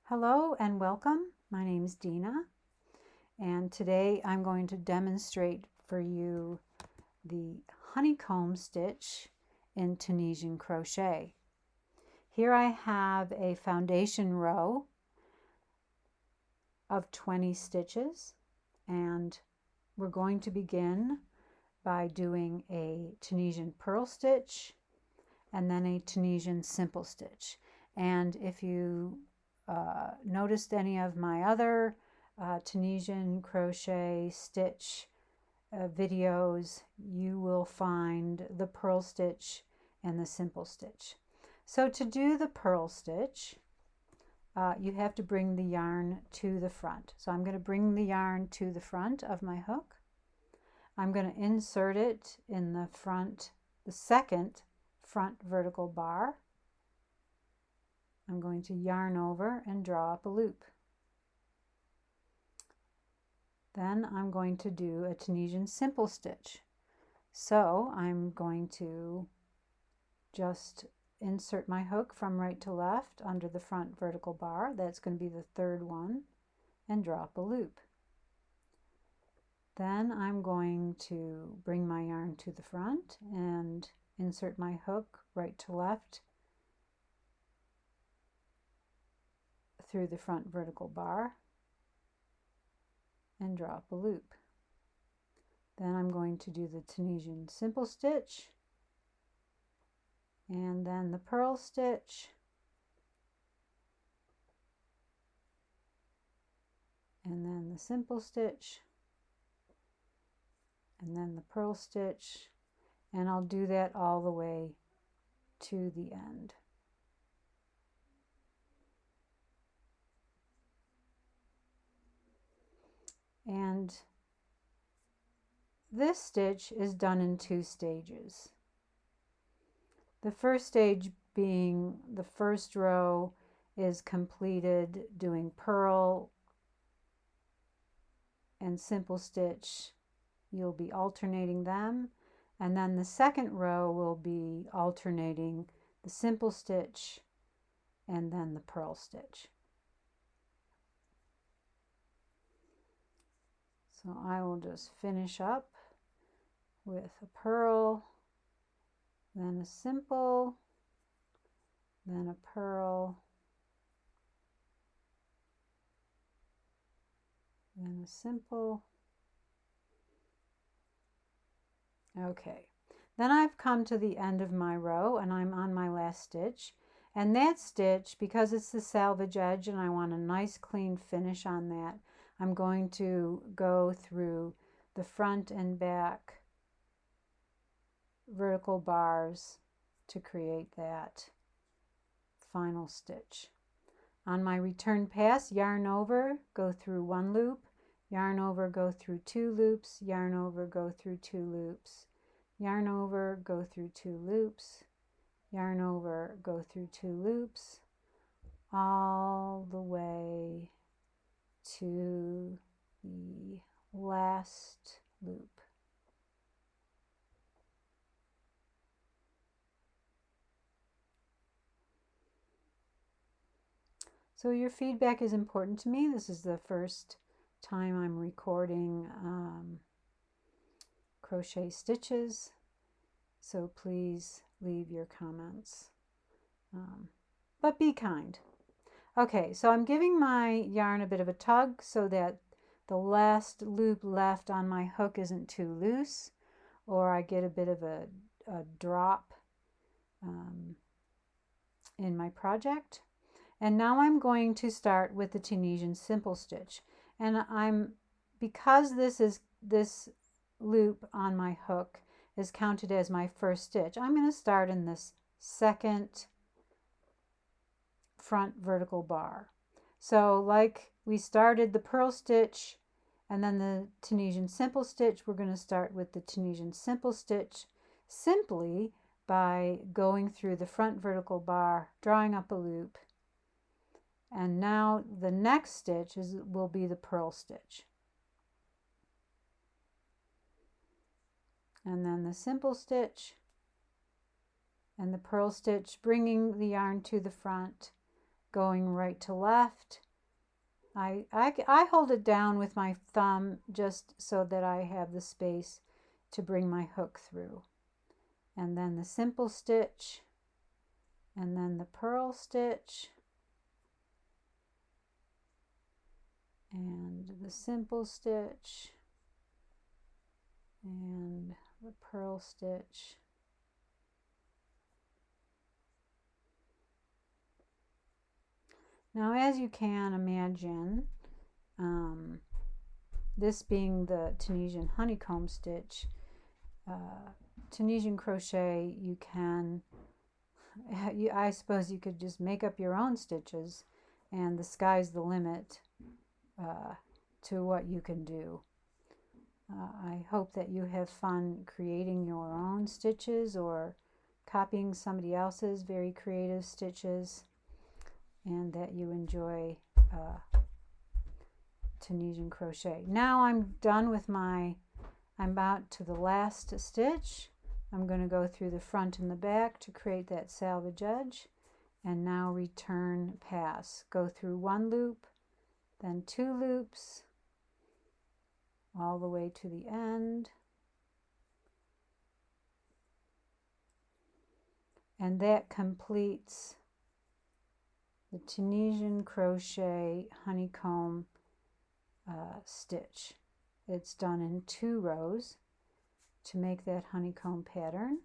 Hello and welcome. My name is Dina, and today I'm going to demonstrate for you the honeycomb stitch in Tunisian crochet. Here I have a foundation row of 20 stitches, and we're going to begin by doing a Tunisian purl stitch and then a Tunisian simple stitch. And if you noticed any of my other Tunisian crochet stitch videos, you will find the purl stitch and the simple stitch. So to do the purl stitch, you have to bring the yarn to the front. So I'm going to bring the yarn to the front of my hook. I'm going to insert it in the front, the second front vertical bar. I'm going to yarn over and draw up a loop. Then I'm going to do a Tunisian simple stitch. So I'm going to just insert my hook from right to left under the front vertical bar. That's going to be the third one, and draw up a loop. Then I'm going to bring my yarn to the front and insert my hook right to left through the front vertical bar and draw up a loop. Then I'm going to do the Tunisian simple stitch and then the purl stitch and then the simple stitch and then the purl stitch, and I'll do that all the way to the end. And this stitch is done in two stages. The first stage being the first row is completed doing purl and simple stitch. You'll be alternating them, and then the second row will be alternating the simple stitch and then the purl stitch. So I will just finish up with a purl, then a simple, then a purl, then a simple. Okay, then I've come to the end of my row and I'm on my last stitch. And that stitch, because it's the selvage edge and I want a nice clean finish on that, I'm going to go through the front and back vertical bars to create that final stitch. On my return pass, yarn over, go through one loop, yarn over, go through two loops, yarn over, go through two loops, yarn over, go through two loops, yarn over, go through two loops, all the way to the last loop. So your feedback is important to me. This is the first time I'm recording crochet stitches, so please leave your comments. But be kind. Okay, so I'm giving my yarn a bit of a tug so that the last loop left on my hook isn't too loose, or I get a bit of a drop in my project. And now I'm going to start with the Tunisian simple stitch. And because this loop on my hook is counted as my first stitch, I'm going to start in this second front vertical bar. So like we started the purl stitch and then the Tunisian simple stitch, we're going to start with the Tunisian simple stitch simply by going through the front vertical bar, drawing up a loop, and now the next stitch will be the purl stitch. And then the simple stitch and the purl stitch, bringing the yarn to the front, going right to left. I hold it down with my thumb just so that I have the space to bring my hook through. And then the simple stitch, and then the purl stitch, and the simple stitch, and the purl stitch. Now, as you can imagine, this being the Tunisian honeycomb stitch, Tunisian crochet, you can, I suppose you could just make up your own stitches, and the sky's the limit to what you can do. I hope that you have fun creating your own stitches or copying somebody else's very creative stitches, and that you enjoy Tunisian crochet. Now I'm done with I'm about to the last stitch. I'm going to go through the front and the back to create that salvage edge, and now return pass. Go through one loop, then 2 loops, all the way to the end. And that completes the Tunisian crochet honeycomb stitch. It's done in 2 rows to make that honeycomb pattern.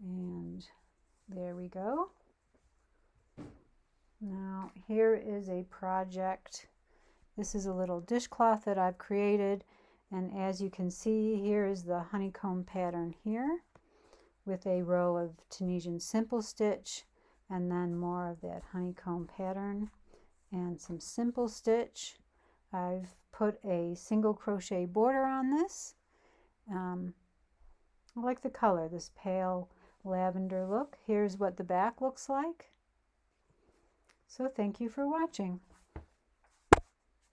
And there we go. Now here is a project. This is a little dishcloth that I've created, and as you can see, here is the honeycomb pattern here with a row of Tunisian simple stitch, and then more of that honeycomb pattern and some simple stitch. I've put a single crochet border on this. I like the color, this pale lavender look. Here's what the back looks like. So thank you for watching.